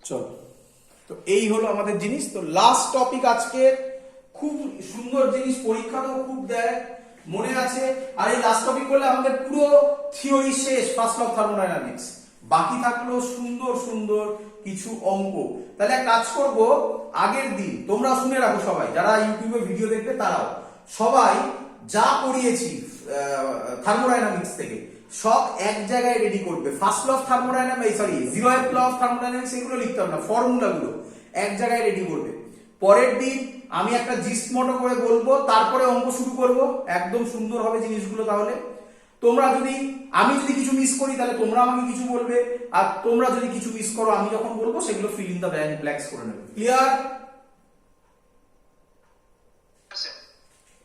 চলো, তো এই হলো আমাদের জিনিস। তো লাস্ট টপিক আজকে, খুব সুন্দর জিনিস, পরীক্ষাতেও খুব দেয়, মনে আছে। আর এই লাস্ট টপিক বললে আমাদের পুরো থিওরি শেষ, ফার্স্ট ল অফ থার্মোডাইনামিক্স। বাকি থাকলো সুন্দর সুন্দর কিছু অঙ্ক। তাহলে এক কাজ করব, আগের দিন তোমরা শুনে রাখো, সবাই যারা ইউটিউবে ভিডিও দেখবে তারাও, সবাই যা পড়িয়েছি থার্মোডাইনামিক্স থেকে সব এক জায়গায় রেডি করবে। First law of thermodynamics, sorry, zeroth law of thermodynamics, এগুলো লিখতে হবে না, ফর্মুলাগুলো এক জায়গায় রেডি করবে। পরের দিন আমি একটা জিস্ট মতো করে বলবো, তারপরে অঙ্ক শুরু করব, একদম সুন্দর হবে জিনিসগুলো। তাহলে তোমরা যদি, আমি যদি কিছু মিস করি তাহলে তোমরা আমাকে কিছু বলবে, আর তোমরা যদি কিছু মিস করো আমি যখন বলবো সেগুলো ফিল ইন দ্য ব্ল্যাঙ্কস করে নেবে। ক্লিয়ার?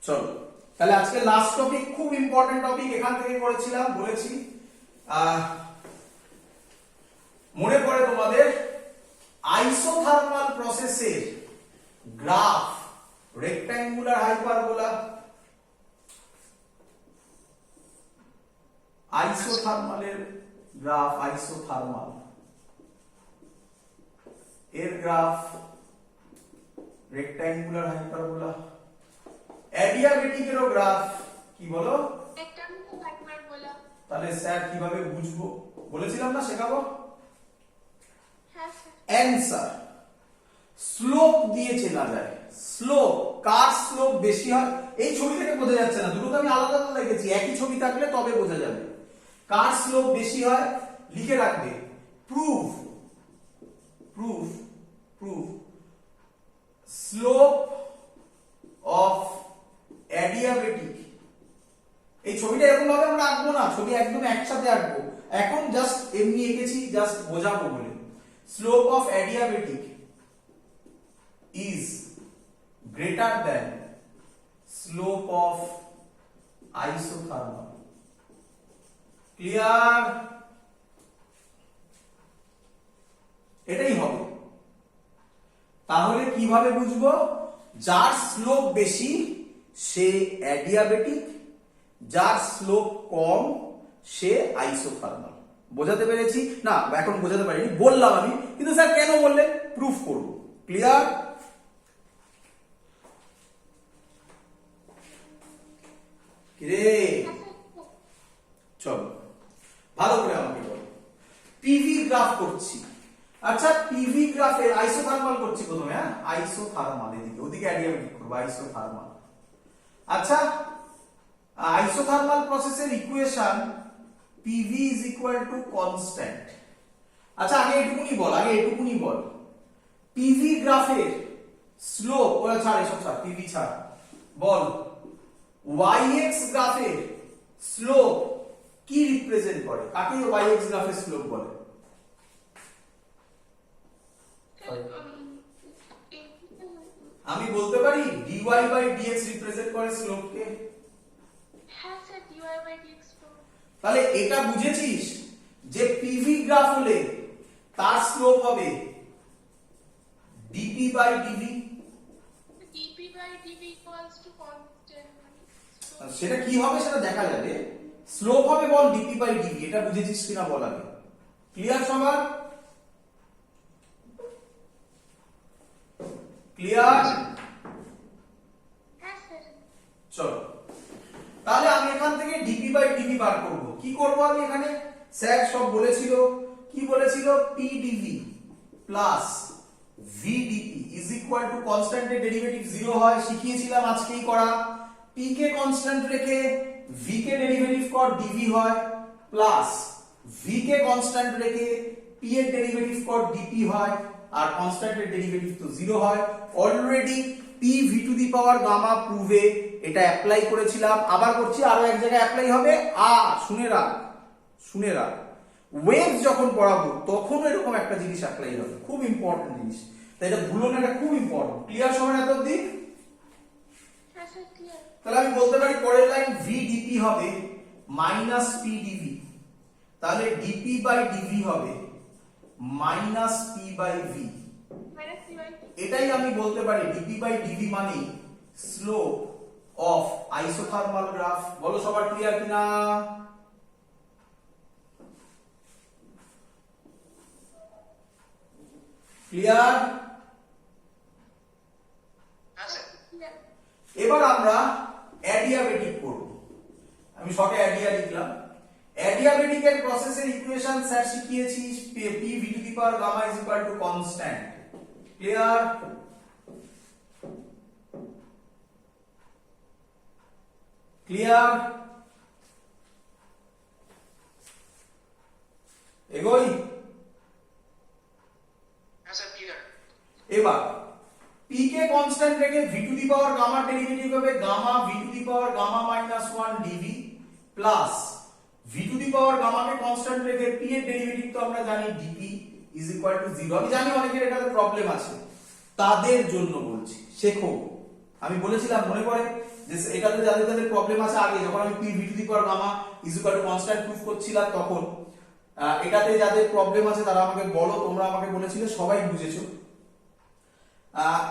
চলো, তাহলে আজকে লাস্ট টপিক, খুব ইম্পর্টেন্ট টপিক, এখান থেকে করেছিলাম, বলেছি। মনে পড়ে তোমাদের আইসোথার্মাল প্রসেসের গ্রাফ, রেক্ট্যাঙ্গুলার হাইপারবোলা, আইসোথার্মালের গ্রাফ, আইসোথার্মাল এর গ্রাফ, রেক্ট্যাঙ্গুলার হাইপারবোলা, অ্যাডিয়াবেটিকেরও গ্রাফ, কি বলো? Rectangular hyperbola. তাহলে স্যার কিভাবে বুঝবো বলেছিলাম না, শেখাবো। হ্যাঁ স্যার। অ্যানসার স্লোপ দিয়ে চেনা যায়। স্লোপ, কার স্লোপ বেশি হয়, এই ছবি থেকে বোঝা যাচ্ছে না, দুটো আমি আলাদা আলাদা লিখেছি, একই ছবি থাকলে তবে বোঝা যাবে। কার স্লোপ বেশি হয় লিখে রাখবে, proof, proof, proof slope of adiabatic. এই ছবিটা এরকম ভাবে আমরা আঁকবো না, ছবি একদম একসাথে আঁকবো, এখন জাস্ট এমনি এঁকেছি, জাস্ট বোঝাবো বলে। Slope of adiabatic is greater than slope of isothermal. Clear? এটাই হবে। তাহলে কিভাবে বুঝবো? যার স্লোপ বেশি সে অ্যাডিয়াবেটিক, যার স্লোপ কম সে আইসোথার্মাল। বোঝাতে পেরেছি না? এখন বোঝাতে পারিনি, বললাম আমি, কিন্তু স্যার কেন বললেন? প্রুফ করব। ক্লিয়ার? কিরে, চলো ভালো করে আমাকে বলো। পিভি গ্রাফ করছি। আচ্ছা, পিভি গ্রাফের আইসোথার্মাল করছি প্রথমে, হ্যাঁ, আইসোথার্মাল, এদিকে ওদিকে অ্যাডিয়াবেটিক করব, আইসোথার্মাল। আচ্ছা, আইসোথার্মাল প্রসেসের equation PV is equal to constant. আচ্ছা, আগে এটুকুনি বল, পিভি গ্রাফের স্লোপ, ওরা ছাড়, এসব ছাড়, পিভি ছাড়, বল yx গ্রাফের স্লোপ কি রিপ্রেজেন্ট করে? কাকে yx গ্রাফের স্লোপ বলে? আমি বলতে পারি dy বাই dx রিপ্রেজেন্ট করে স্লোপকে। হ্যাঁ স্যার, dy বাই dx। তাহলে এটা বুঝেছিস যে পিভি গ্রাফ হলে তার স্লোপ হবে dp by dv। dp by dv equals to constant. সেটা কি হবে সেটা দেখা যাবে। স্লোপ হবে বল dp বাই dv, এটা বুঝেছিস কিনা বল আগে। ক্লিয়ার সবার? ক্লিয়ার? হ্যাঁ স্যার। চলো, তাহলে আমি এখান থেকে dp বাই dv বার করব। কি করব আমি এখানে? স্যার সব বলেছিল, কি বলেছিল? pdv plus vdp is equal to কনস্ট্যান্টের ডেরিভেটিভ 0 হয়, শিখিয়েছিলাম আজকেই করা। p কে কনস্ট্যান্ট রেখে v কে ডেরিভেটিভ কর, dv হয়, প্লাস v কে কনস্ট্যান্ট রেখে p এর ডেরিভেটিভ কর, dp হয়, আর কনস্ট্যান্টের ডেরিভেটিভ তো 0 হয়। Already p v to the power gamma প্রুভে এটা অ্যাপ্লাই করেছিলাম, আবার করছি, আরো এক জায়গায় অ্যাপ্লাই হবে। আর শুনে রাখ, শুনে রাখ, ওয়েভস যখন পড়াবো তখন এরকম একটা জিনিস অ্যাপ্লাই হবে, খুব ইম্পর্টেন্ট জিনিস, তাই এটা ভুলো না, এটা খুব ইম্পর্টেন্ট। ক্লিয়ার সবার এত অবধি? হ্যাঁ স্যার, ক্লিয়ার। তাহলে আমি বলতে পারি পরের লাইন vdp হবে মাইনাস p dv, তাহলে dp বাই dv হবে minus p by v। Minus p by v। এটাই আমি বলতে পারি dp বাই dv মানে স্লোপ অফ আইসোথার্মাল গ্রাফ। বলো সবার ক্লিয়ার কিনা? ক্লিয়ার? হ্যাঁ স্যার। এবার আমরা অ্যাডিয়াবেটিক করব। আমি শর্টে অ্যাডিয়া লিখলাম। অ্যাডিয়াবেটিকের প্রসেসের ইকুয়েশন স্যার শিখিয়েছি, p v to the power gamma is equal to constant। Clear? Clear? এগোই? হ্যাঁ স্যার ক্লিয়ার। এবার p কে কনস্ট্যান্ট রেখে v to the power gamma derivative হবে gamma v to the power gamma minus 1 dv প্লাস v to the power gamma কে constant রেখে p এর ডেরিভেটিভ তো আমরা জানি dp ইজ ইকুয়াল টু 0। আমি জানি অনেকের এটাতে প্রবলেম আছে, তাদের জন্য বলছি, শেখো। আমি বলেছিলাম মনে পড়ে যে এটাতে যাদের যাদের প্রবলেম আছে, আগে যখন আমি p v to the power gamma is equal to constant proof করছিলাম তখন এটাতে যাদের প্রবলেম আছে তারা আমাকে বলো, তোমরা আমাকে বলেছিলে, সবাই বুঝেছো।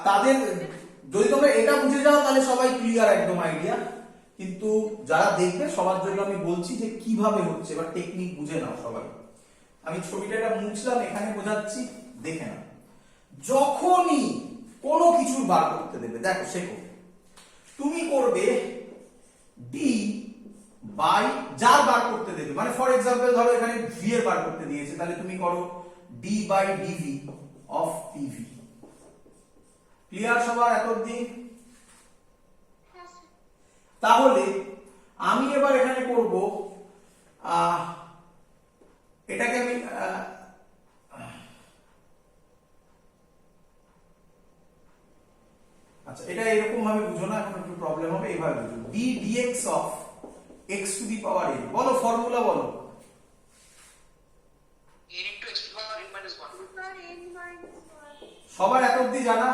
তাদের যদি তোমরা এটা বুঝে যাও তাহলে সবাই ক্লিয়ার একদম আইডিয়া, কিন্তু যারা দেখবে সবার জন্য আমি বলছি যে কিভাবে হচ্ছে বা টেকনিক বুঝে নাও সবাই। আমি ছবিটা এটা মুছলাম, এখানে বোঝাচ্ছি, দেখে নাও। যখনই কোনো কিছু বার করতে দেবে, দেখো শেখো, তুমি করবে ডি বাই যার বার করতে দেবে, মানে ফর এক্সাম্পল ধরো এখানে ভি এর বার করতে দিয়েছে, তাহলে তুমি করো d by dv of pv. Clear সবার এত অবধি? তাহলে আমি এবার এখানে করব এটাকে আমি আচ্ছা এটা এরকম ভাবে বুঝো না, এখন একটু প্রবলেম হবে, এইভাবে বুঝো। d dx of x to the power n, বলো ফর্মুলা বলো। n into x to the power n minus 1। সবার এত অবধি জানা?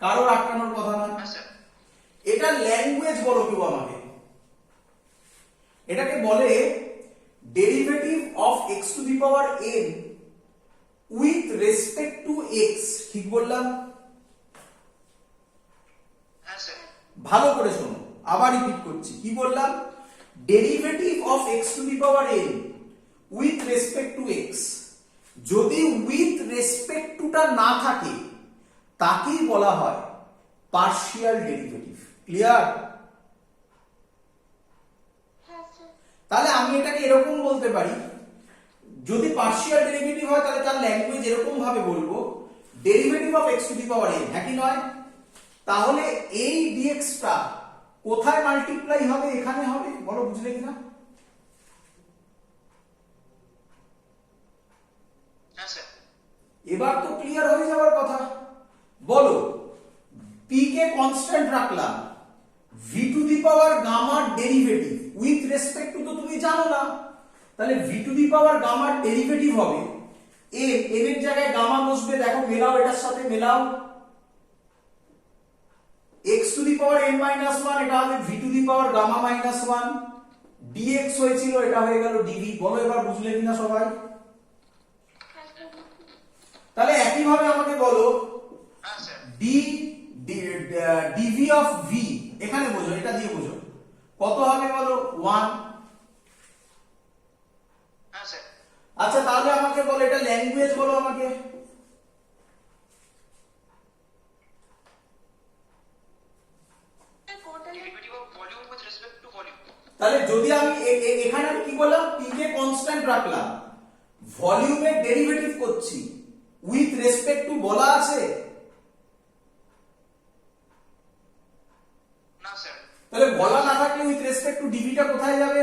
কারোর আটকানোর কথা না? হ্যাঁ স্যার। এটা ল্যাঙ্গুয়েজ বলো কেউ আমাকে। এটাকে বলে derivative of x to the power n with respect two x। ঠিক বললাম? হ্যাঁ স্যার। ভালো করে শোনো, আবার রিপিট করছি, কি বললাম? Derivative of x to the power n with respect two x। যদি উইথ রেসপেক্ট টুটা না থাকে তাকেই বলা হয় পার্শিয়াল ডেরিভেটিভ। ক্লিয়ার? তাহলে আমি এটাকে এরকম বলতে পারি, যদি পার্শিয়াল ডেরিভেটিভ হয় তাহলে তার ল্যাঙ্গুয়েজ এরকম ভাবে বলবো, derivative of x to the power n, হ্যাঁ কি নয়? তাহলে এই dx টা কোথায় মাল্টিপ্লাই হবে? এখানে হবে। বলো বুঝলে কিনা? হ্যাঁ স্যার। এবার তো ক্লিয়ার হয়ে যাওয়ার কথা। বলো p কে কনস্ট্যান্ট রাখলাম, v টু দি পাওয়ার গামার ডেরিভেটিভ উইথ রেসপেক্ট টু তো তুমি জানো না, তাহলে v টু দি পাওয়ার গামার ডেরিভেটিভ হবে a, n এর জায়গায় গামা বসবে, দেখো মেলাও, এটার সাথে মেলাও, x to the power n minus 1, এটা হবে v to the power gamma minus 1, dx হয়েছিল, এটা হয়ে গেল dv। বলো এবার বুঝলে কিনা সবাই? তাহলে একই ভাবে আমাকে বলো হ্যাঁ স্যার। dv অফ v, এখানে বোঝো, এটা দিয়ে বোঝো, কত হবে বলো? 1। হ্যাঁ স্যার। আচ্ছা তাহলে আমাকে বলো এটা ল্যাঙ্গুয়েজ বলো আমাকে। Derivative of volume with respect to volume. তাহলে যদি আমি এখানে আমি কি বললাম? p কে কনস্ট্যান্ট রাখলাম, ভলিউমের ডেরিভেটিভ করছি, উইথ রেসপেক্ট টু বলা আছে? না স্যার। তাহলে বলা না থাকলে উইথ রেসপেক্ট টু ডিভি টা কোথায় যাবে?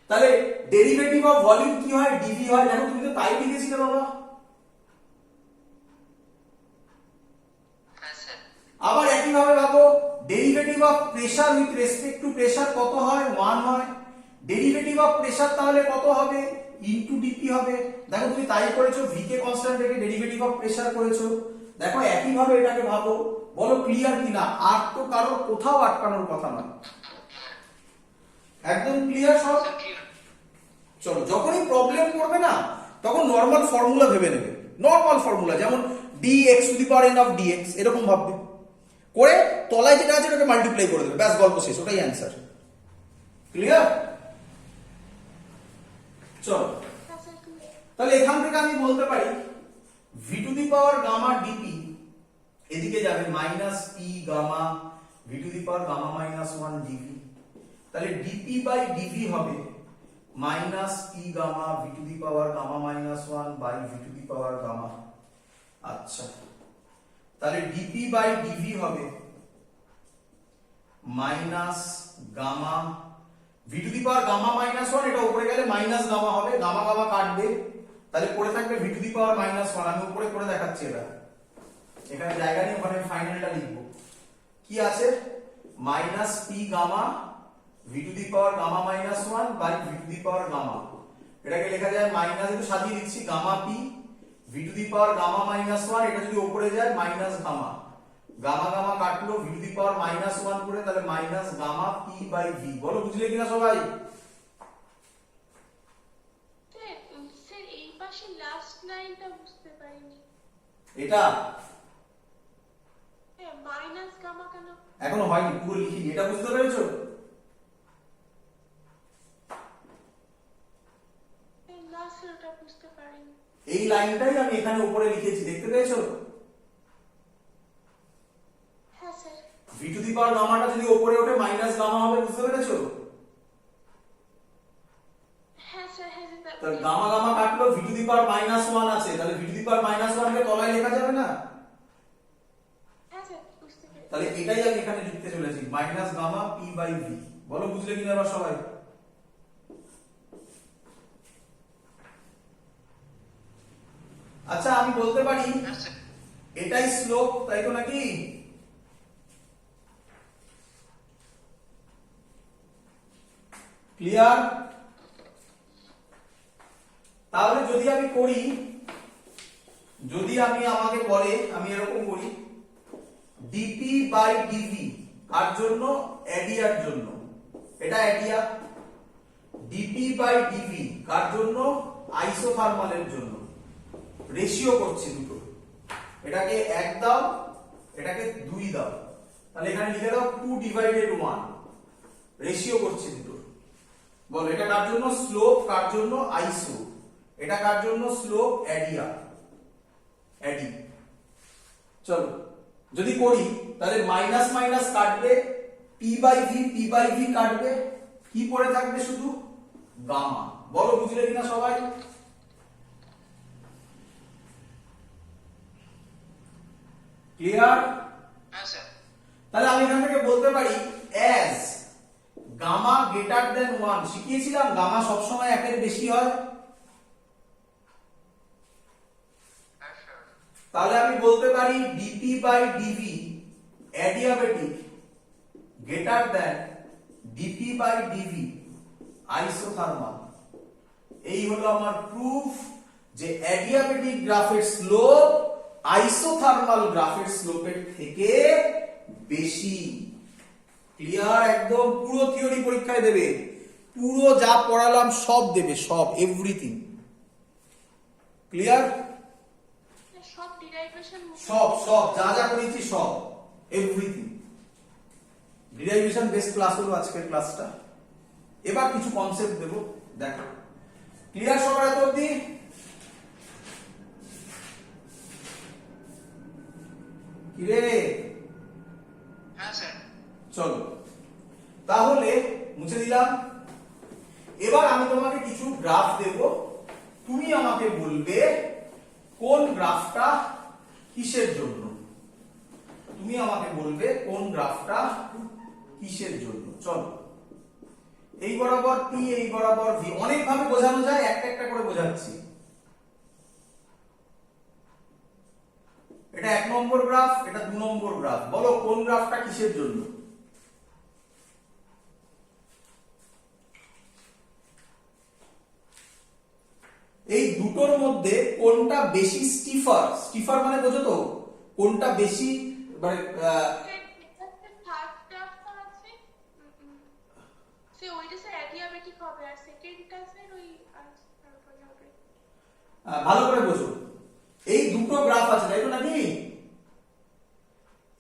তাহলে ডেরিভেটিভ অফ ভলিউম কি হয়? ডিভি হয়। দেখো তুমি তো তাই লিখেছিলে বাবা। হ্যাঁ স্যার। আবার একই ভাবে ভাবো, derivative of pressure with respect two pressure কত হয়? 1 হয়। ডেরিভেটিভ অফ প্রেসার তাহলে কত হবে? ইনটু ডিপি হবে। দেখো তুমি তাই করেছো, ভি কে কনস্ট্যান্ট রেখে ডেরিভেটিভ অফ প্রেসার করেছো। দেখো একই ভাবে এটাকে ভাবো, বলো ক্লিয়ার কিনা? আর তো কারোর কোথাও আটকানোর কথা নয়, একদম ক্লিয়ার সব? Sir clear. চলো, যখনই প্রবলেম করবে না তখন নর্মাল ফর্মুলা ভেবে নেবে, নর্মাল ফর্মুলা, যেমন dx two the power n of dx, এরকম ভাববে, করে তলায় যেটা আছে ওটাকে মাল্টিপ্লাই করে দেবে, ব্যাস গল্প শেষ, ওটাই অ্যান্সার। ক্লিয়ার? চলো তাহলে এখান থেকে আমি বলতে পারি v to the power gamma dp এদিকে যাবে minus p gamma v to the power gamma minus 1 dv. তাহলে ডিপি বাই ডিভি হবে minus p gamma v to the power gamma minus 1 by v to the power gamma. আচ্ছা, তাহলে dp by dv হবে minus gamma v to the power gamma minus 1, এটা উপরে গেলে minus gamma হবে, gamma gamma কাটবে, তাহলে পড়ে থাকবে V to the power minus 1। আমি উপরে করে দেখাচ্ছি, এটা এখানে জায়গা নেই, ওখানে ফাইনালটা লিখবো। কি আছে? Minus p gamma v to the power gamma minus 1 by v to the power gamma. এটাকে লেখা যায় মাইনাস, একটু সাজিয়ে দিচ্ছি, gamma p v to the power gamma minus 1, এটা যদি উপরে যায় মাইনাস গামা, গামা গামা কাটলো v to the power minus 1 করে, তাহলে minus gamma P by V. বলো বুঝলে কিনা সবাই? স্যার এই পাশে লাস্ট লাইনটা বুঝতে পারিনি। এটা মাইনাস গামা কেন? এখনো হয়নি, পুরো লিখিনি, এটা বুঝতে পেরেছো? না স্যার ওটা বুঝতে পারিনি। এই লাইনটাই আমি এখানে উপরে লিখেছি, দেখতে পেয়েছো? হ্যাঁ স্যার। ভি টু দি পাওয়ার গামাটা যদি উপরে ওঠে মাইনাস গামা হবে, বুঝতে পেরেছো? হ্যাঁ স্যার, হ্যাঁ স্যার। তাহলে গামা গামা কাটলো, v to the power minus 1 আছে, তাহলে V to the power minus 1 কে তলায় লেখা যাবে না? হ্যাঁ স্যার, বুঝতে পেরেছি। তাহলে এটাই আমি এখানে লিখতে চলেছি, minus gamma P by V. বলো বুঝলে কিনা এবার সবাই? আচ্ছা, আমি বলতে পারি হ্যাঁ স্যার। এটাই স্লোপ, তাই তো নাকি? ক্লিয়ার? তাহলে যদি আমি করি, যদি আমি আমাকে বলে, আমি এরকম করি ডিপি বাই ডিভি, কার জন্য? এডিয়ার জন্য। এটা এডিয়া। ডিপি বাই ডিভি কার জন্য? আইসোথার্মালের জন্য। রেশিও করছি দুটো, এটাকে 1 দাও, এটাকে 2 দাও, তাহলে এখানে লিখে দাও 2/1। রেশিও করছি দুটো। বলো এটা কার জন্য? স্লোপ। কার জন্য? আইসো। এটা কার জন্য? স্লোপ। এডিয়া, এডি। চলো যদি করি, তাহলে মাইনাস মাইনাস কাটবে, পি বাই ভি কাটবে, কি পড়ে থাকবে? শুধু গামা। বলো বুঝলে কিনা সবাই? ক্লিয়ার? হ্যাঁ স্যার। তাহলে আমি এখান থেকে বলতে পারি অ্যাজ গামা গ্রেটার দেন 1, শিখিয়েছিলাম গামা সবসময় 1 এর বেশি হয়। হ্যাঁ স্যার। তাহলে আমি বলতে পারি dp by dv adiabatic greater than dp by dv isothermal. এই হলো আমার প্রুফ যে অ্যাডিয়াবেটিক গ্রাফের স্লোপ আইসোথার্মাল গ্রাফের স্লোপের থেকে বেশি। ক্লিয়ার? একদম পুরো থিওরি পরীক্ষায় দেবে, পুরো যা পড়ালাম সব দেবে, সব, এভরিথিং। ক্লিয়ার? সব ডিরাইভেশন সব সব যা যা করেছি সব, এভরিথিং। ডিরাইভেশন বেস্ট ক্লাস হলো আজকের ক্লাসটা। এবার কিছু কনসেপ্ট দেবো, দেখো। ক্লিয়ার সবার এত অবধি? কিরে? হ্যাঁ স্যার। চলো তাহলে মুছে দিলাম। এবার আমি তোমাকে কিছু গ্রাফ দেব, তুমি আমাকে বলবে কোন গ্রাফটা কিসের জন্য। তুমি আমাকে বলবে কোন গ্রাফটা কিসের জন্য। চলো, এই বরাবর পি, এই বরাবর ভি, অনেক ভাবে বোঝানো যায়, একটা একটা করে বোঝাচ্ছি। এটা 1 নম্বর গ্রাফ, এটা 2 নম্বর গ্রাফ। বলো কোন গ্রাফটা কিসের জন্য। এই দুটোর মধ্যে কোনটা বেশি স্টিফার? স্টিফার মানে বোঝো তো, কোনটা বেশি মানে থার্ড গ্রাফটা আছে সে ওইটা স্যার অ্যাডিয়াবেটিক হবে, আর সেকেন্ডটা স্যার ওই তারপরে হবে। ভালো করে বোঝো, এই দুটো গ্রাফ আছে তাই তো নাকি?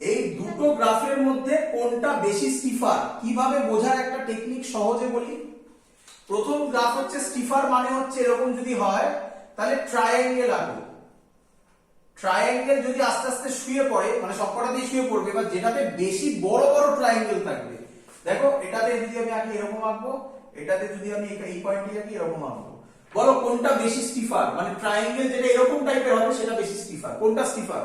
এই দুটো গ্রাফের মধ্যে কোনটা বেশি স্টিফার কিভাবে বোঝার একটা টেকনিক সহজে বলি। প্রথম গ্রাফ হচ্ছে স্টিফার, মানে হচ্ছে এরকম যদি হয় তাহলে ট্রায়াঙ্গেল আঁকো। ট্রায়াঙ্গেল যদি আস্তে আস্তে শুয়ে পড়ে, মানে সবকটা দিয়ে শুয়ে পড়বে, এবার যেটাতে বেশি বড় বড় ট্রায়াঙ্গেল থাকবে, দেখো এটাতে যদি আমি আঁকি এরকম আঁকবো, এটাতে যদি আমি এই পয়েন্টে আঁকি এরকম আঁকবো, বলো কোনটা বেশি স্টিফার? মানে ট্রায়াঙ্গেল যেটা এরকম টাইপের হবে সেটা বেশি স্টিফার, কোনটা স্টিফার?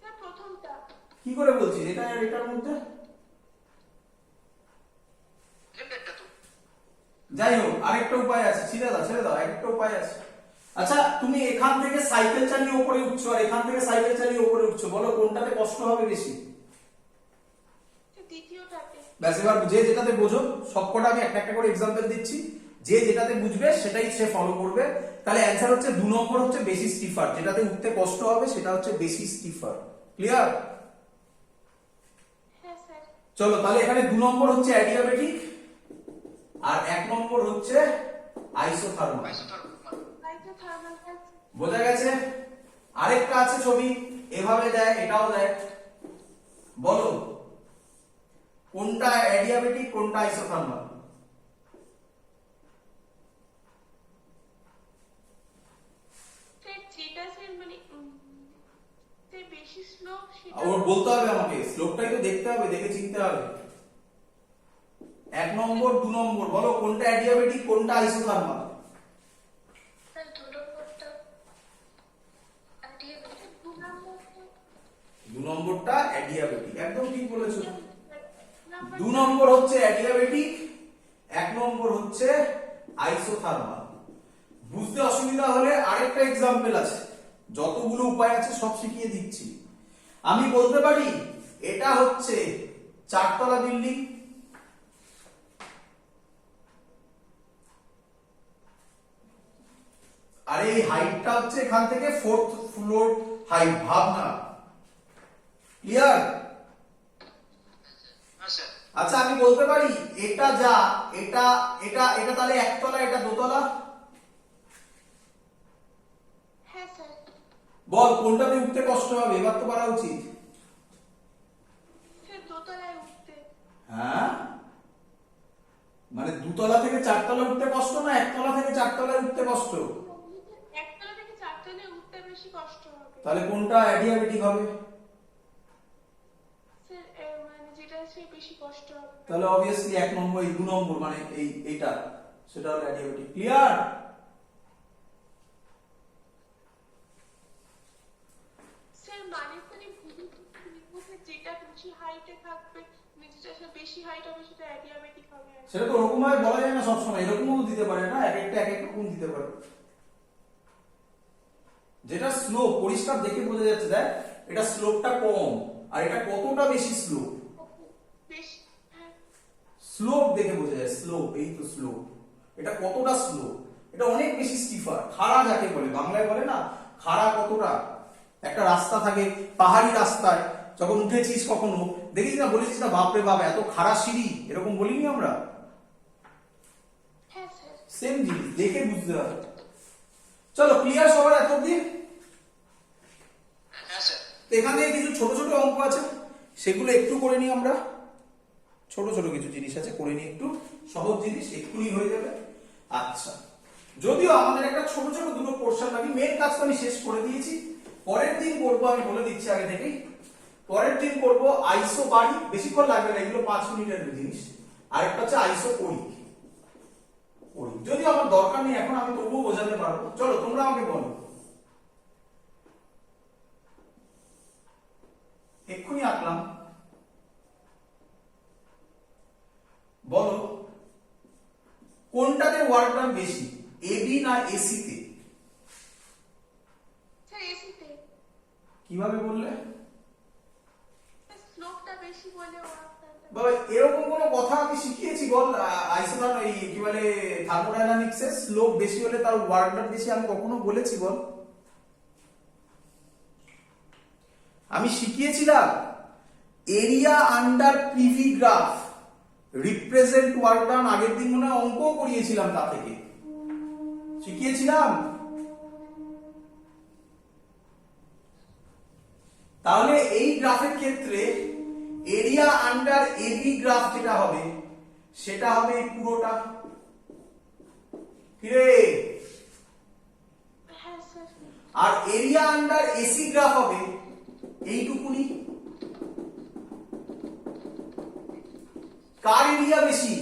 স্যার প্রথমটা। কি করে বলছিস এটা আর এটার মধ্যে? সেকেন্ডটা তো। যাই হোক, আরেকটা উপায় আছে, ছেড়ে দাও, আরেকটা উপায় আছে। আচ্ছা, তুমি এখান থেকে সাইকেল চালিয়ে উপরে উঠছো আর এখান থেকে সাইকেল চালিয়ে উপরে উঠছো, বলো কোনটাতে কষ্ট হবে বেশি? দ্বিতীয়টাতে। ব্যাস, এবার যে যেটাতে বোঝো, সবকটা আমি একটা একটা করে এক্সাম্পল দিচ্ছি, যে যেটাতে বুঝবে সেটাই সে ফলো করবে। তাহলে অ্যান্সার হচ্ছে 2 নম্বর হচ্ছে বেশি স্টিফার, যেটাতে উঠতে কষ্ট হবে সেটা হচ্ছে বেশি স্টিফার। ক্লিয়ার? হ্যাঁ স্যার। চলো তাহলে এখানে 2 নম্বর হচ্ছে অ্যাডিয়াবেটিক আর 1 নম্বর হচ্ছে আইসোথার্মাল। আইসোথার্মাল। বোঝা গেছে? আরেকটা আছে ছবি, এভাবে দেয়, এটাও দেয়, বলো কোনটা অ্যাডিয়াবেটিক কোনটা আইসোথার্মাল? স্যার যেটা স্যার মানে স্যার বেশি স্লো সেটা। ওর বলতে হবে আমাকে, স্লোপটাই তো দেখতে হবে, দেখে চিনতে হবে। 1 নম্বর 2 নম্বর, বলো কোনটা অ্যাডিয়াবেটিক কোনটা আইসোথার্মাল? স্যার 2 নম্বরটা অ্যাডিয়াবেটিক। 2 নম্বরটা অ্যাডিয়াবেটিক, একদম ঠিক বলেছো। 2 নম্বর হচ্ছে অ্যাডিয়াবেটিক, 1 নম্বর হচ্ছে আইসোথার্মাল। বুঝতে অসুবিধা হলে আরেকটা এক্সাম্পল আছে, যতগুলো উপায় আছে সব শিখিয়ে দিচ্ছি। আমি বলতে পারি এটা হচ্ছে 4তলা বিল্ডিং, আর এই হাইটটা হচ্ছে এখান থেকে 4th ফ্লোর হাইট, ভাবনা। ক্লিয়ার? হ্যাঁ স্যার। আচ্ছা, আমি বলতে পারি এটা যা, এটা এটা এটা তাহলে 1তলা, এটা 2তলা। হ্যাঁ স্যার। বল কোনটাতে উঠতে কষ্ট হবে, এবার তো পারা উচিত। স্যার দোতলায় উঠতে। হ্যাঁ, মানে 2তলা থেকে 4তলা উঠতে কষ্ট না 1তলা থেকে 4তলায় উঠতে কষ্ট? একতলা থেকে 4তলায় উঠতে বেশি কষ্ট হবে। তাহলে কোনটা অ্যাডিয়াবেটিক হবে? স্যার মানে যেটা সে বেশি কষ্ট হবে। তাহলে অবভিয়াসলি 1 নম্বর, এই 2 নম্বর মানে এইটা, সেটা হলো অ্যাডিয়াবেটিক। ক্লিয়ার? স্যার মানে যেটা বেশি হাইটে থাকবে, যেটা বেশি হাইট হবে সেটা অ্যাডিয়াবেটিক হবে। সেটা তো ওরকম ভাবে বলা যায় না সবসময়, এরকমও দিতে পারে না, এক একটা এক এক রকম দিতে পারে। যেটা স্লোপ পরিষ্কার দেখে বোঝা যাচ্ছে, দেখ এটা স্লোপটা কম আর এটা কতটা বেশি স্লোপ, বেশি। হ্যাঁ স্লোপ দেখে বোঝা যায়, স্লোপ, এই তো স্লোপ, এটা কতটা স্লোপ, এটা অনেক বেশি স্টিফার। খাড়া যাকে বলে, বাংলায় বলে না খাড়া কতটা। একটা রাস্তা থাকে, পাহাড়ি রাস্তায় যখন উঠেছিস কখনো দেখিস না, বলেছিস না বাপরে বাপ এত খাড়া সিঁড়ি, এরকম বলিনি আমরা? হ্যাঁ স্যার। সেম জিনিস দেখে বুঝতে হবে। চলো ক্লিয়ার সবার এত অব্দি? হ্যাঁ স্যার। তো এখান থেকে কিছু ছোট ছোট অঙ্ক আছে, সেগুলো একটু করে নিই আমরা। ছোট ছোট কিছু জিনিস আছে, করে নিই একটু, সহজ জিনিস, এক্ষুনি হয়ে যাবে। আচ্ছা, যদিও আমাদের একটা ছোট ছোট দুটো পোর্শন বাকি, মেন কাজ তো আমি শেষ করে দিয়েছি। পরের দিন করবো, আমি বলে দিচ্ছি আগে থেকেই, পরের দিন করবো আইসো বাড়ি, বেশিক্ষণ লাগবে না, এগুলো 5 মিনিটের জিনিস। আরেকটা হচ্ছে আইসো পরিক, যদি আমার দরকার নেই এখন, আমি তবুও বোঝাতে পারবো। চলো তোমরা আমাকে বলো, এক্ষুনি আঁকলাম, বলো কোনটাতে ওয়ার্ক ডান বেশি, এবি না এসি তে? স্যার এসিতে। কিভাবে বললে? স্লোপটা বেশি বলে ওয়ার্কটা। বাবা এরকম কোনো কথা আমি শিখিয়েছি বল? আইসোথার্ম এই কি বলে থার্মোডাইনামিক্সে স্লোপ বেশি হলে তার ওয়ার্ক ডান বেশি, আমি কখনো বলেছি বল? আমি শিখিয়েছিলাম area under PV graph represent work done, আগের দিন মনে হয় অঙ্কও করিয়েছিলাম, তা থেকে শিখিয়েছিলাম। তাহলে এই গ্রাফের ক্ষেত্রে এরিয়া আন্ডার এবি গ্রাফ যেটা হবে সেটা হবে এই পুরোটা। কিরে, হ্যাঁ স্যার। আর এরিয়া আন্ডার এসি গ্রাফ হবে এইটুকুনি। কার এরিয়া বেশি?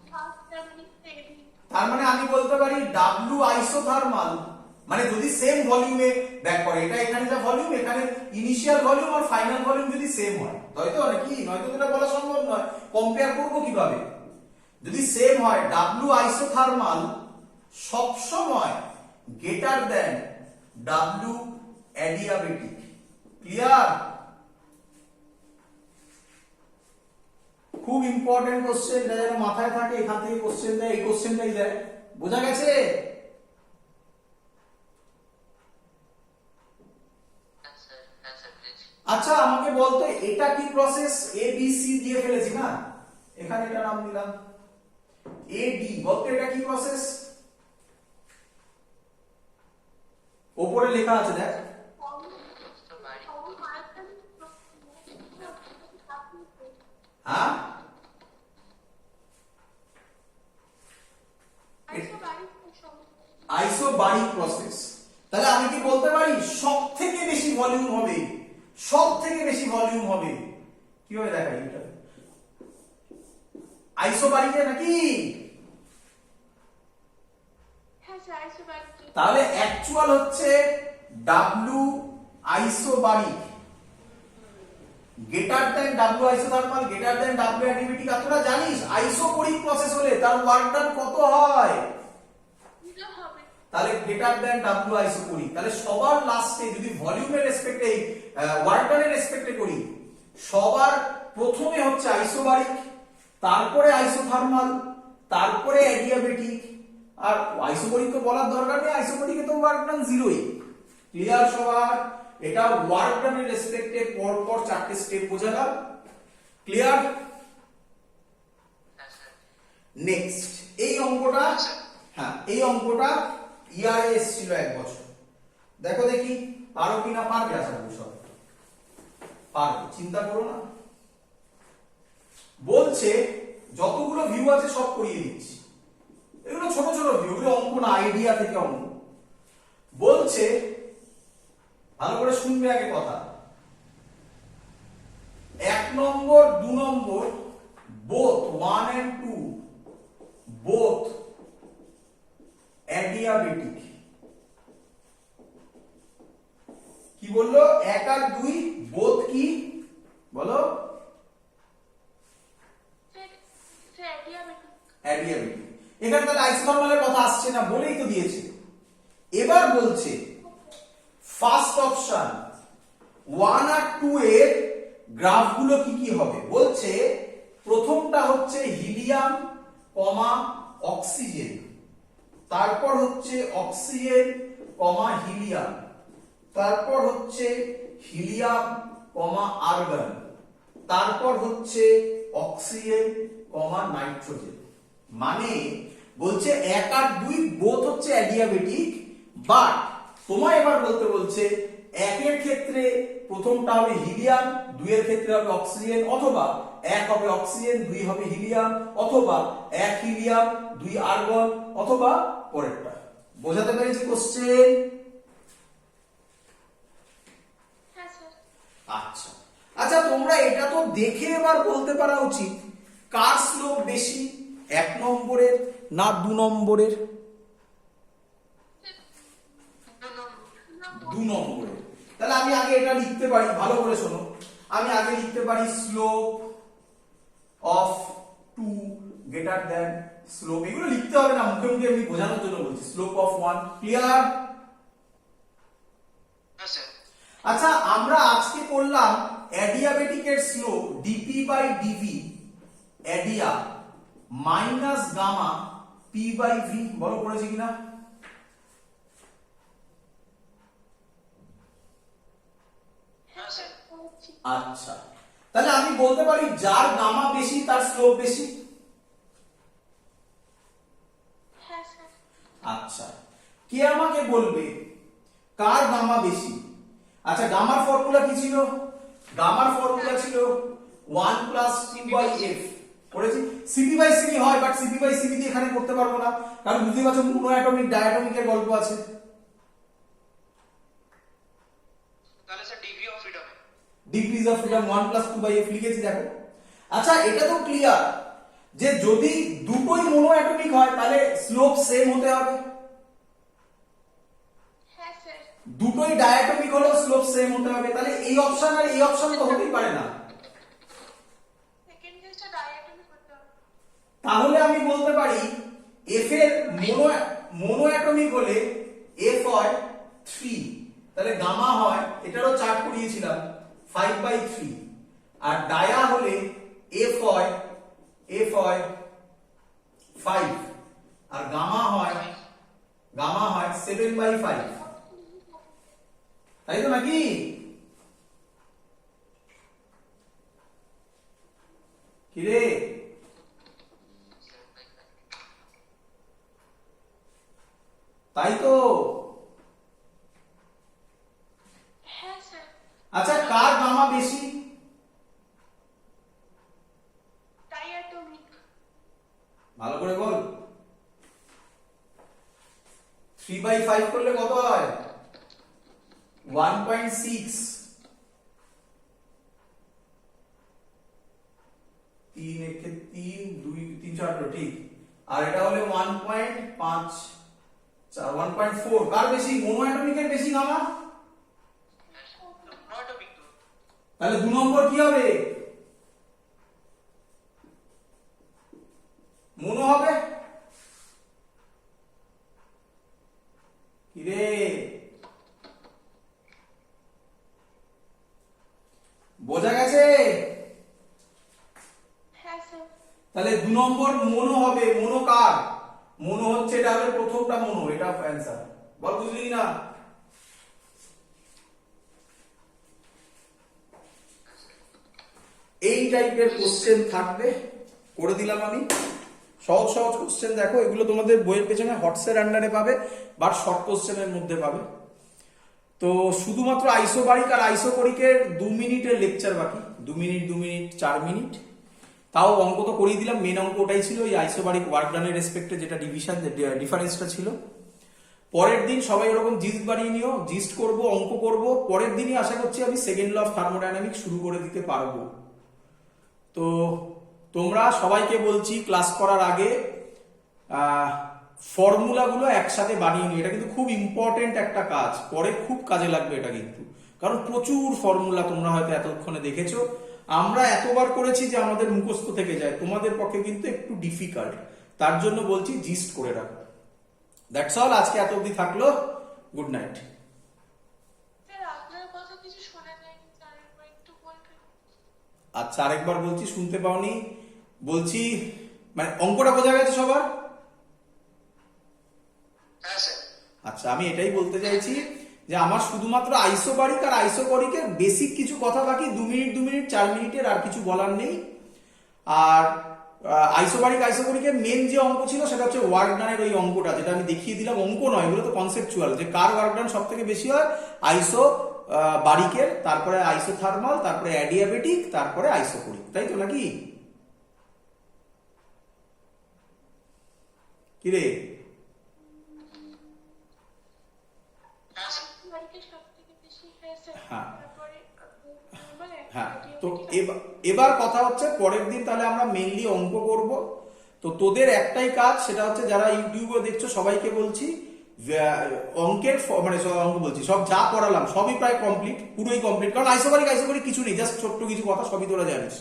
ফার্স্ট জার্মানিতে এডি। তার মানে আমি বলতে পারি ডাব্লিউ আইসোথার্মাল, মানে যদি সেম ভলিউমে ব্যাক করে, এটা এখানে যা ভলিউম, এখানে ইনিশিয়াল ভলিউম আর ফাইনাল ভলিউম যদি সেম হয়, হয়তো নাকি নয়তো এটা বলা সম্ভব নয়, কম্পেয়ার করবো কিভাবে? যদি সেম হয়, ডাব্লিউ আইসোথার্মাল সব সময় greater than W adiabatic. Clear? খুব ইম্পর্টেন্ট কোশ্চেন, এটা যেন মাথায় থাকে, এখান থেকে কোশ্চেন দেয়, এই কোশ্চেনটাই দেয়। বোঝা গেছে? আচ্ছা আমাকে বলতো এটা কি প্রসেস? এ বি সি দিয়ে ফেলেছি না, এখানে এটা নাম দিলাম এ ডি। বলতো এটা কি প্রসেস? ওপরে লেখা আছে দেখ। হ্যাঁ, আইসোবারিক প্রসেস। তাহলে আমি কি বলতে পারি সব থেকে বেশি ভলিউম হবে, সব থেকে বেশি ভলিউম হবে? কিভাবে দেখাই এটা? আইসোবারিকে নাকি? তাহলে অ্যাকচুয়াল হচ্ছে W isobaric greater than W isothermal greater than W adiabatic. আর তোরা জানিস আইসোকোরিক প্রসেস হলে তার ওয়ার্ক ডান কত হয়? তাহলে গ্রেটার দেন ডাব্লিউ আইসোকোরিক। তাহলে সবার লাস্টে যদি ভলিউমের রেসপেক্টে ওয়ার্ক ডানের রেসপেক্টে করি, সবার প্রথমে হচ্ছে আইসোবারিক, তারপরে আইসোথার্মাল, তারপরে অ্যাডিয়াবেটিক। আর আইসোকোরিক তো বলার দরকার নেই, আইসোকোরিকে তো ওয়ার্ক ডান জিরোই। ক্লিয়ার সবার? এটা ওয়ার্ক ডানের রেসপেক্টে পর পর চারটে স্টেপ বোঝালাম। ক্লিয়ার? নেক্সট এই অঙ্কটা, হ্যাঁ এই অঙ্কটা ইয়ারে এসেছিল এক বছর। দেখো দেখি পারো কিনা। পারবে, আশা করি সব পারবে, চিন্তা করো না। বলছে যতগুলো ভিউ আছে সব করিয়ে দিচ্ছি, এগুলো ছোট ছোট ভিউ, এগুলো অঙ্ক না, আইডিয়া থেকে অঙ্ক। বলছে ভালো করে শুনবে আগে কথা। 1 নম্বর 2 নম্বর both 1 and 2 both adiabatic। কি বললো? 1 আর 2 both কি বলো? অ্যাডিয়াবেটিক। এখানে তাহলে আইসোথার্মালের কথা আসছে না, বলেই তো দিয়েছে। এবার বলছে ফার্স্ট অপশন 1 আর 2 এর গ্রাফগুলো কি কি হবে? বলছে প্রথমটা হচ্ছে হিলিয়াম কমা অক্সিজেন, তারপর হচ্ছে অক্সিজেন কমা হিলিয়াম, তারপর হচ্ছে হিলিয়াম কমা আর্গন, তারপর হচ্ছে অক্সিজেন কমা নাইট্রোজেন। মানে বলছে 1 আর 2 বোথ হচ্ছে অ্যাডিয়াবেটিক, বাট তোমায় এবার বলতে বলছে 1 এর ক্ষেত্রে প্রথমটা হবে হিলিয়াম, 2 এর ক্ষেত্রে হবে অক্সিজেন, অথবা 1 হবে অক্সিজেন 2 হবে হিলিয়াম, অথবা 1 হিলিয়াম 2 আর্গন, অথবা পরেরটা। বোঝাতে পেরেছি কোশ্চেন? আচ্ছা আচ্ছা, তোমরা এটা তো দেখে এবার বলতে পারা উচিত কার স্লোপ বেশি, 1 নম্বরের না 2 নম্বরের? 2 নম্বরের। তাহলে আমি আগে এটা লিখতে পারি, ভালো করে শোনো, আমি আগে লিখতে পারি slope of 2 greater than slope, এগুলো লিখতে হবে না, মুখে মুখে আমি বোঝানোর জন্য বলছি, স্লোপ অফ 1। ক্লিয়ার? আচ্ছা আমরা আজকে করলাম অ্যাডিয়াবেটিকের slope DP by DV adia minus gamma P by V. বলো পড়েছি কিনা? আচ্ছা তাহলে আমি বলতে পারি যার গামা বেশি তার স্লোপ বেশি। আচ্ছা কে আমাকে বলবে কার গামা বেশি? আচ্ছা গামার ফর্মুলা কি ছিল? গামার ফর্মুলা ছিল 1 + 2/f। করেছি। সিপি বাই সিপি হয়, বাট সিপি বাই সিপি দিয়ে এখানে করতে পারবো না, কারণ বুঝতেই পারছো মোনো অ্যাটমিক ডায়াটমিকের গল্প আছে। তাহলে sir degree of freedom degrees of freedom 1 + 2/f লিখেছি দেখো। আচ্ছা এটা তো ক্লিয়ার যে যদি দুটোই মোনো অ্যাটমিক হয় তাহলে স্লোপ সেম হতে হবে, হ্যাঁ স্যার। দুটোই ডায়াটমিক হলেও স্লোপ সেম হতে হবে, তাহলে এই অপশন আর এই অপশন তো হতেই পারে না। সেকেন্ড কেসটা ডায়াটমিক করতে হবে। তাহলে আমি বলতে পারি f এর মোনো অ্যাটমিক হলে f হয় 3, তাহলে গামা হয়, এটারও চার্ট করিয়েছিলাম 5/3, আর ডায়া হলে f হয় 5, আর গামা হয় 7/5, তাই তো নাকি? কিরে তাই তো? হ্যাঁ স্যার। আচ্ছা কার গামা বেশি? ডায়াটমিক। ভালো করে বল। 3/5 করলে কত হয়? 1.6। 3 একে 3, 2 3 4 ঠিক। আর এটা হলে 1.5, 1.4। কার বেশি? মোনো অ্যাটমিকের বেশি গামা। নয়টপিক তো তাহলে 2 নম্বর কি হবে? মোনো হবে। কিরে বোঝা গেছে? হ্যাঁ স্যার। তাহলে 2 নম্বর মোনো হবে। মোনো কার? মোনো হচ্ছে এটা হবে প্রথমটা মোনো, এটা অ্যানসার। বল বুঝলি না? এই টাইপের কোশ্চেন থাকবে, করে দিলাম আমি। সহজ সহজ কোশ্চেন দেখো, এগুলো তোমাদের বইয়ের পেছনে হটসের আন্ডারে পাবে, বাট শর্ট কোশ্চেনের মধ্যে পাবে। তো শুধুমাত্র আইসোবারিক আর আইসোকরিকের 2 মিনিটের লেকচার বাকি, 2 মিনিট 2 মিনিট 4 মিনিট। তাও অঙ্ক তো করিয়ে দিলাম, মেন অঙ্ক ওটাই ছিল, এই আইসোবারিক ওয়ার্ক ডানের রেসপেক্টে যেটা ডিফারেন্সটা ছিল। পরের দিন সবাই ওরকম জিস্ট বানিয়ে নিও, জিস্ট করব, অঙ্ক করব। পরের দিনই আশা করছি আমি সেকেন্ড ল অফ থার্মোডাইনামিক্স শুরু করে দিতে পারবো। তো তোমরা সবাইকে বলছি ক্লাস করার আগে ফর্মুলাগুলো একসাথে বানিয়ে নিও, এটা কিন্তু খুব ইম্পর্টেন্ট একটা কাজ, পরে খুব কাজে লাগবে এটা কিন্তু, কারণ প্রচুর ফর্মুলা তোমরা হয়তো এতক্ষণে দেখেছো, আমরা এতবার করেছি যে আমাদের মুখস্থ থেকে যায়, তোমাদের পক্ষে কিন্তু একটু ডিফিকাল্ট, তার জন্য বলছি জিস্ট করে রাখো। দ্যাটস অল, আজকে এত অবধি থাকলো, গুড নাইট। স্যার আপনার কথা কিছু শোনা যায়নি স্যার, একবার একটু বলবেন? আচ্ছা আরেকবার বলছি, শুনতে পাওনি? বলছি মানে অঙ্কটা বোঝা গেছে সবার? হ্যাঁ স্যার আচ্ছা আমি এটাই বলতে চাইছি যে আমার শুধুমাত্র আইসোবারিক আর আইসোকরিকের বেসিক কিছু কথা বাকি, 2 মিনিট 2 মিনিট 4 মিনিটের, আর কিছু বলার নেই। আর আইসোবারিক আইসোকরিকের মেন যে অঙ্ক ছিল সেটা হচ্ছে ওয়ার্ক ডানের ওই অঙ্কটা, যেটা আমি দেখিয়ে দিলাম। অঙ্ক নয়, এগুলো তো কনসেপচুয়াল, যে কার ওয়ার্ক ডান সব থেকে বেশি হয়, আইসো বারিকের, তারপরে আইসো থার্মাল, তারপরে অ্যাডিয়াবেটিক, তারপরে আইসোকরিক, তাই তো নাকি? কিরে হ্যাঁ স্যার আইসোবারিকের সবথেকে বেশি। হ্যাঁ স্যার। হ্যাঁ। তারপরে মানে হ্যাঁ, তো এবার কথা হচ্ছে পরের দিন তাহলে আমরা মেইনলি অঙ্ক করব। তো তোদের একটাই কাজ, সেটা হচ্ছে যারা ইউটিউবে দেখছো সবাইকে বলছি, অঙ্কের মানে অঙ্ক বলছি, সব যা পড়ালাম সবই প্রায় কমপ্লিট, পুরোই কমপ্লিট, কারণ আইসোবারিক কিছু নেই, জাস্ট ছোট্ট কিছু কথা, সবই তোরা জানিস।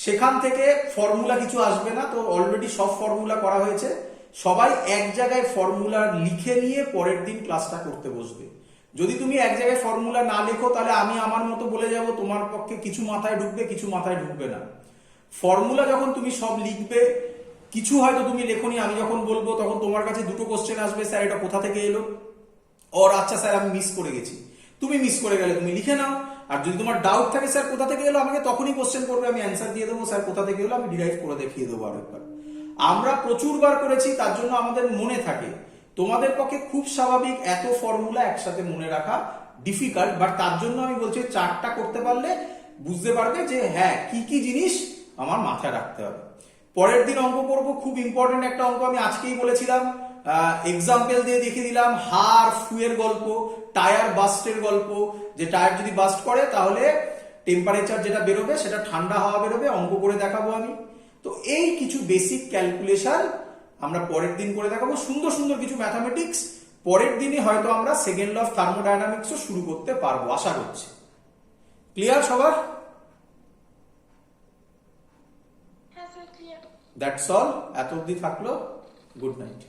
সেখান থেকে ফর্মুলা কিছু আসবে না, তো অলরেডি সব ফর্মুলা করা হয়েছে। সবাই এক জায়গায় ফর্মুলা লিখে নিয়ে পরের দিন ক্লাসটা করতে বসবে। যদি তুমি এক জায়গায় ফর্মুলা না লেখো তাহলে আমি আমার মতো বলে যাব, তোমার পক্ষে কিছু মাথায় ঢুকবে, কিছু মাথায় ঢুকবে না। ফর্মুলা যখন তুমি সব লিখবে, কিছু হয়তো তুমি লেখোনি, আমি যখন বলবো তখন তোমার কাছে দুটো কোশ্চেন আসবে, স্যার এটা কোথা থেকে এলো, ওর আচ্ছা স্যার আমি মিস করে গেছি, তুমি মিস করে গেলে তুমি লিখে নাও। আর যদি তোমার ডাউট থাকে স্যার কোথা থেকে এলো, আমাকে তখনই কোশ্চেন করবে, আমি অ্যান্সার দিয়ে দেবো, স্যার কোথা থেকে এলো আমি ডিরাইভ করে দেখিয়ে দেবো আরেকবার। আমরা প্রচুর বার করেছি, তার জন্য আমাদের মনে থাকে। তোমাদের পক্ষে খুব স্বাভাবিক এত ফর্মুলা একসাথে মনে রাখা ডিফিকাল্ট, বাট তার জন্য আমি বলছি 4টা করতে পারলে বুঝতে পারবে যে হ্যাঁ কি কি জিনিস আমার মাথায় রাখতে হবে। পরের দিন অঙ্ক করব, খুব ইম্পর্টেন্ট একটা অঙ্ক, আমি আজকেই বলেছিলাম, এক্সাম্পল দিয়ে দেখিয়ে দিলাম, হাড় ফুয়ের গল্প, টায়ার বাস্টের গল্প, যে টায়ার যদি বাস্ট করে তাহলে টেম্পারেচার যেটা বেরোবে সেটা ঠান্ডা হাওয়া বেরোবে, অঙ্ক করে দেখাবো আমি। তো এই কিছু বেসিক ক্যালকুলেশন আমরা পরের দিন করে দেখাবো, সুন্দর সুন্দর কিছু ম্যাথামেটিক্স। পরের দিনই হয়তো আমরা সেকেন্ড ল অফ থার্মোডাইনামিক্সও শুরু করতে পারবো, আশা করছি। ক্লিয়ার সবার? হ্যাঁ স্যার ক্লিয়ার। দ্যাটস অল, এত অবধি থাকলো। Good night.